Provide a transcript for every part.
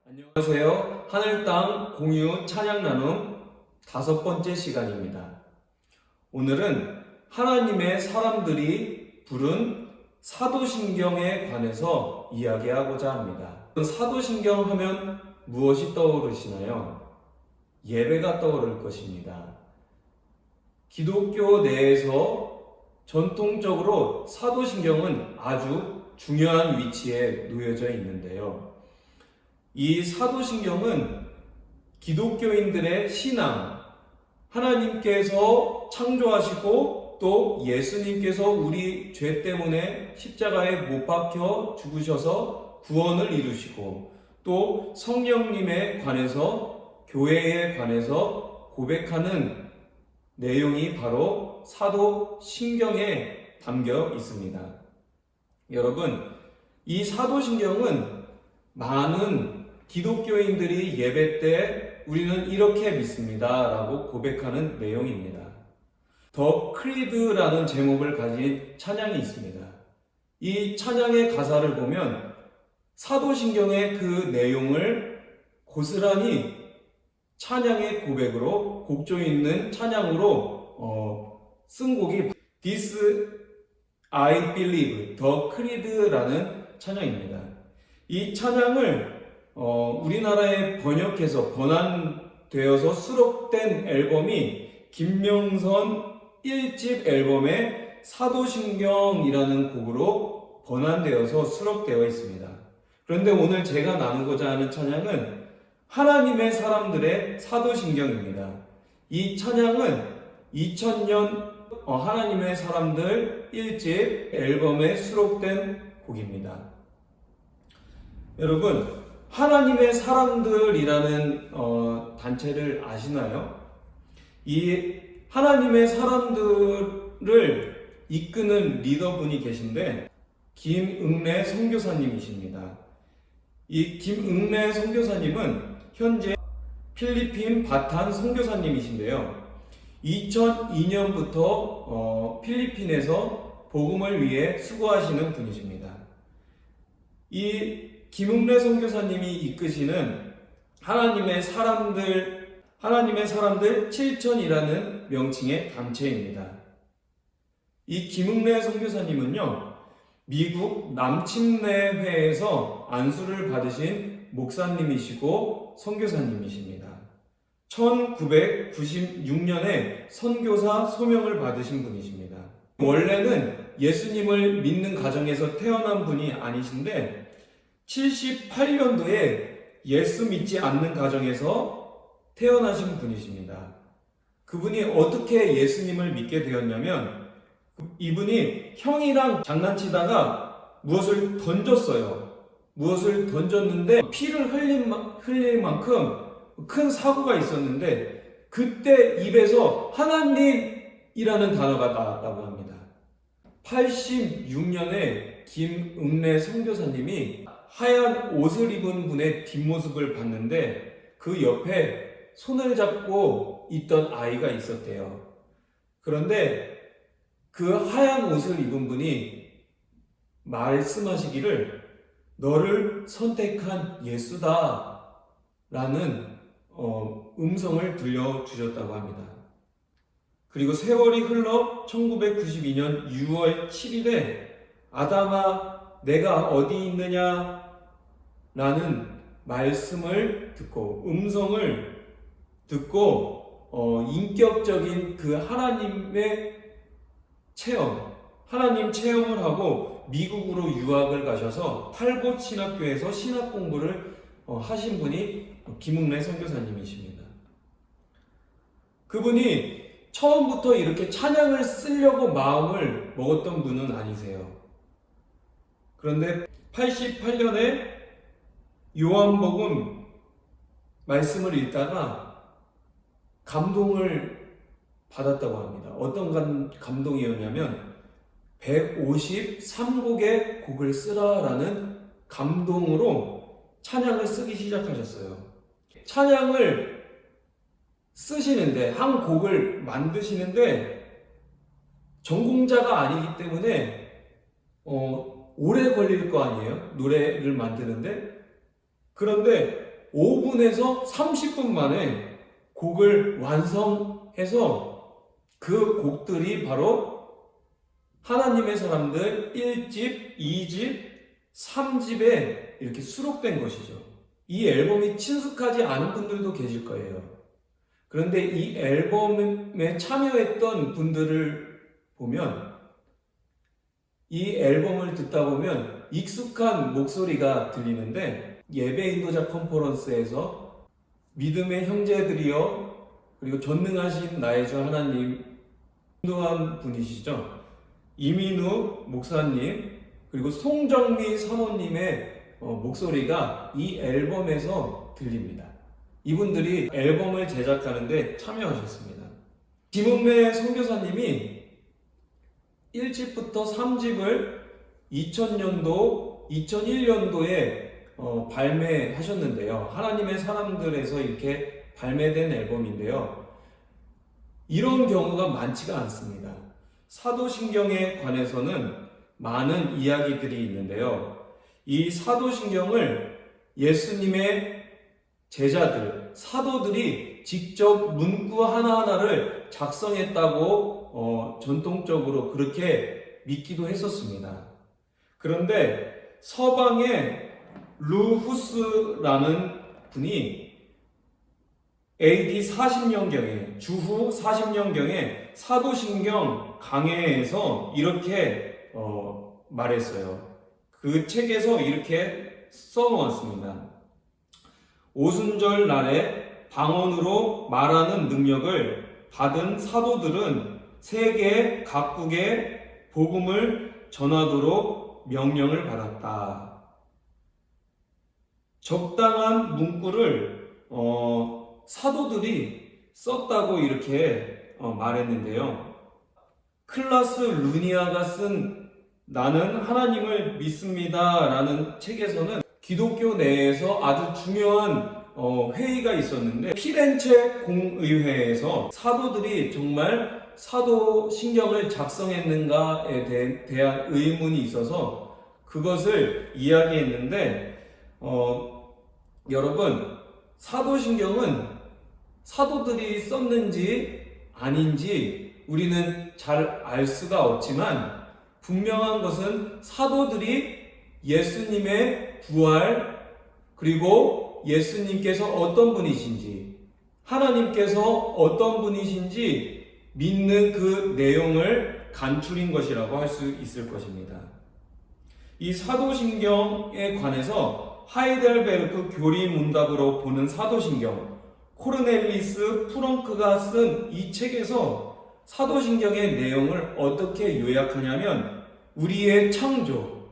안녕하세요. 하늘땅 공유 찬양 나눔 5번째 시간입니다. 오늘은 하나님의 사람들이 부른 사도신경에 관해서 이야기하고자 합니다. 사도신경 하면 무엇이 떠오르시나요? 예배가 떠오를 것입니다. 기독교 내에서 전통적으로 사도신경은 아주 중요한 위치에 놓여져 있는데요. 이 사도신경은 기독교인들의 신앙, 하나님께서 창조하시고 또 예수님께서 우리 죄 때문에 십자가에 못 박혀 죽으셔서 구원을 이루시고 또 성령님에 관해서 교회에 관해서 고백하는 내용이 바로 사도신경에 담겨 있습니다. 여러분, 이 사도신경은 많은 기독교인들이 예배 때 우리는 이렇게 믿습니다 라고 고백하는 내용입니다. 더 크리드라는 제목을 가진 찬양이 있습니다. 이 찬양의 가사를 보면 사도신경의 그 내용을 고스란히 찬양의 고백으로 곡조 있는 찬양으로 쓴 곡이 This I Believe, 더 크리드라는 찬양입니다. 이 찬양을 우리나라에 번역해서 번안되어서 수록된 앨범이 김명선 1집 앨범의 사도신경이라는 곡으로 번안되어서 수록되어 있습니다. 그런데 오늘 제가 나누고자 하는 찬양은 하나님의 사람들의 사도신경입니다. 이 찬양은 2000년 하나님의 사람들 1집 앨범에 수록된 곡입니다. 여러분, 하나님의 사람들이라는 단체를 아시나요? 이 하나님의 사람들을 이끄는 리더분이 계신데 김응래 선교사님이십니다. 이 김응래 선교사님은 현재 필리핀 바탄 선교사님이신데요. 2002년부터 필리핀에서 복음을 위해 수고하시는 분이십니다. 이 김응래 선교사님이 이끄시는 하나님의 사람들 7천이라는 명칭의 단체입니다. 이 김응래 선교사님은요, 미국 남침내회에서 안수를 받으신 목사님이시고 선교사님이십니다. 1996년에 선교사 소명을 받으신 분이십니다. 원래는 예수님을 믿는 가정에서 태어난 분이 아니신데 78년도에 예수 믿지 않는 가정에서 태어나신 분이십니다. 그분이 어떻게 예수님을 믿게 되었냐면 이분이 형이랑 장난치다가 무엇을 던졌어요. 무엇을 던졌는데 피를 흘릴 만큼 큰 사고가 있었는데 그때 입에서 하나님이라는 단어가 나왔다고 합니다. 86년에 김응래 선교사님이 하얀 옷을 입은 분의 뒷모습을 봤는데 그 옆에 손을 잡고 있던 아이가 있었대요. 그런데 그 하얀 옷을 입은 분이 말씀하시기를 너를 선택한 예수다 라는 음성을 들려주셨다고 합니다. 그리고 세월이 흘러 1992년 6월 7일에 아담아 내가 어디 있느냐 라는 말씀을 듣고 음성을 듣고 인격적인 그 하나님의 하나님 체험을 하고 미국으로 유학을 가셔서 팔봇 신학교에서 신학 공부를 하신 분이 김응래 선교사님이십니다. 그분이 처음부터 이렇게 찬양을 쓰려고 마음을 먹었던 분은 아니세요. 그런데 88년에 요한복음 말씀을 읽다가 감동을 받았다고 합니다. 어떤 감동이었냐면 153곡의 곡을 쓰라라는 감동으로 찬양을 쓰기 시작하셨어요. 찬양을 쓰시는데, 한 곡을 만드시는데 전공자가 아니기 때문에 오래 걸릴 거 아니에요? 노래를 만드는데. 그런데 5분에서 30분 만에 곡을 완성해서 그 곡들이 바로 하나님의 사람들 1집, 2집, 3집에 이렇게 수록된 것이죠. 이 앨범이 친숙하지 않은 분들도 계실 거예요. 그런데 이 앨범에 참여했던 분들을 보면, 이 앨범을 듣다 보면 익숙한 목소리가 들리는데, 예배 인도자 컨퍼런스에서 믿음의 형제들이여, 그리고 전능하신 나의 주 하나님 인도한 분이시죠. 이민우 목사님, 그리고 송정미 사모님의 목소리가 이 앨범에서 들립니다. 이분들이 앨범을 제작하는데 참여하셨습니다. 김은매 선교사님이 1집부터 3집을 2000년도, 2001년도에 발매하셨는데요. 하나님의 사람들에서 이렇게 발매된 앨범인데요. 이런 경우가 많지가 않습니다. 사도신경에 관해서는 많은 이야기들이 있는데요. 이 사도신경을 예수님의 제자들, 사도들이 직접 문구 하나하나를 작성했다고 전통적으로 그렇게 믿기도 했었습니다. 그런데 서방의 루후스라는 분이 AD 40년경에, 주후 40년경에 사도신경 강해에서 이렇게 말했어요. 그 책에서 이렇게 써놓았습니다. 오순절 날에 방언으로 말하는 능력을 받은 사도들은 세계 각국에 복음을 전하도록 명령을 받았다. 적당한 문구를 사도들이 썼다고 이렇게 말했는데요. 클라스 루니아가 쓴 나는 하나님을 믿습니다 라는 책에서는 기독교 내에서 아주 중요한 회의가 있었는데, 피렌체 공의회에서 사도들이 정말 사도신경을 작성했는가에 대한 의문이 있어서 그것을 이야기했는데, 여러분, 사도신경은 사도들이 썼는지 아닌지 우리는 잘 알 수가 없지만, 분명한 것은 사도들이 예수님의 부활, 그리고 예수님께서 어떤 분이신지, 하나님께서 어떤 분이신지 믿는 그 내용을 간추린 것이라고 할 수 있을 것입니다. 이 사도신경에 관해서 하이델베르크 교리문답으로 보는 사도신경, 코르넬리스 프렁크가 쓴 이 책에서 사도신경의 내용을 어떻게 요약하냐면, 우리의 창조,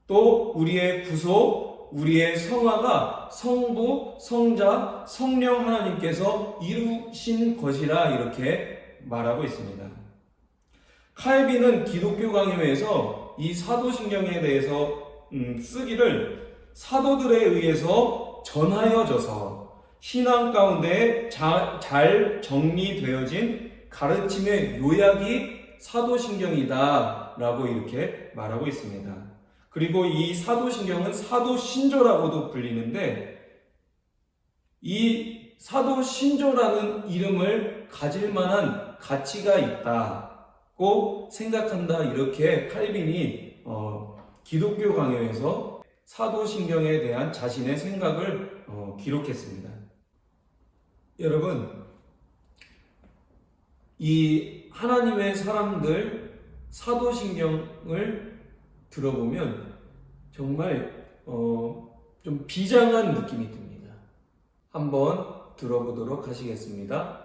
또 우리의 구속, 우리의 성화가 성부, 성자, 성령 하나님께서 이루신 것이라 이렇게 말하고 있습니다. 칼빈은 기독교 강요에서 이 사도신경에 대해서 쓰기를 사도들에 의해서 전하여져서 신앙 가운데 잘 정리되어진 가르침의 요약이 사도신경이다 라고 이렇게 말하고 있습니다. 그리고 이 사도신경은 사도신조라고도 불리는데, 이 사도신조라는 이름을 가질 만한 가치가 있다고 생각한다, 이렇게 칼빈이 기독교 강요에서 사도신경에 대한 자신의 생각을 기록했습니다. 여러분, 이 하나님의 사람들 사도신경을 들어보면 정말 좀 비장한 느낌이 듭니다. 한번 들어보도록 하시겠습니다.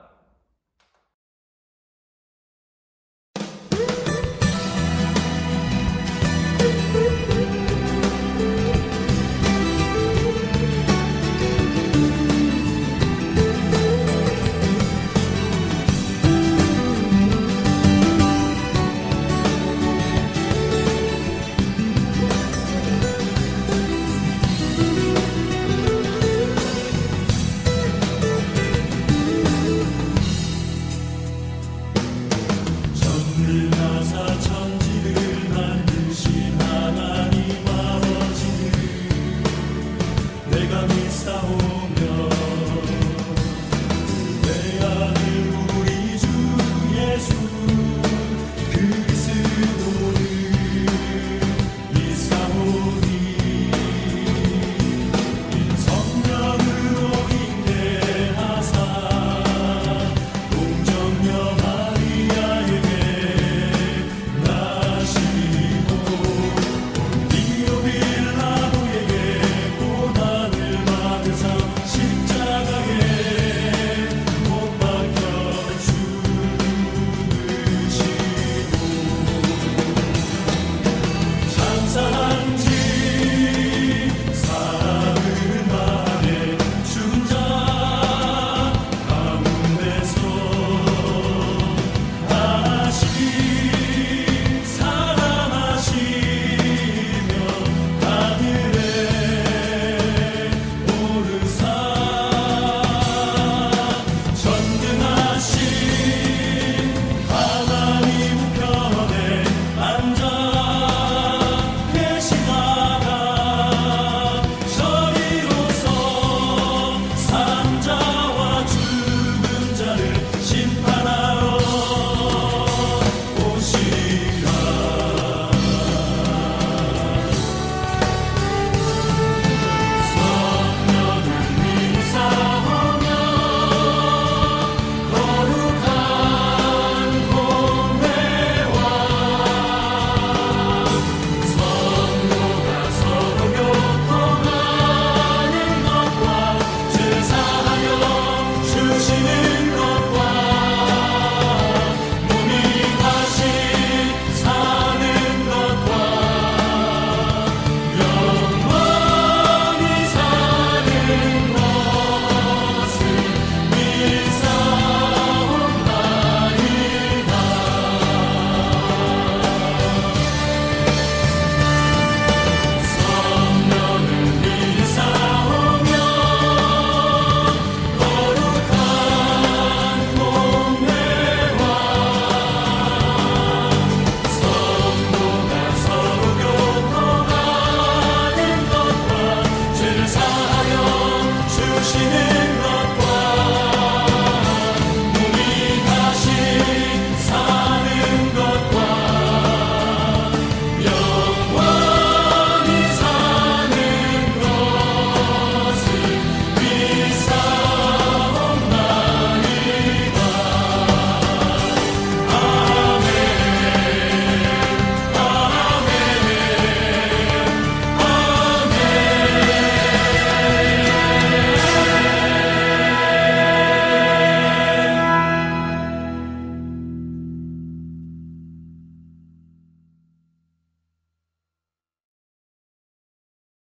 주시는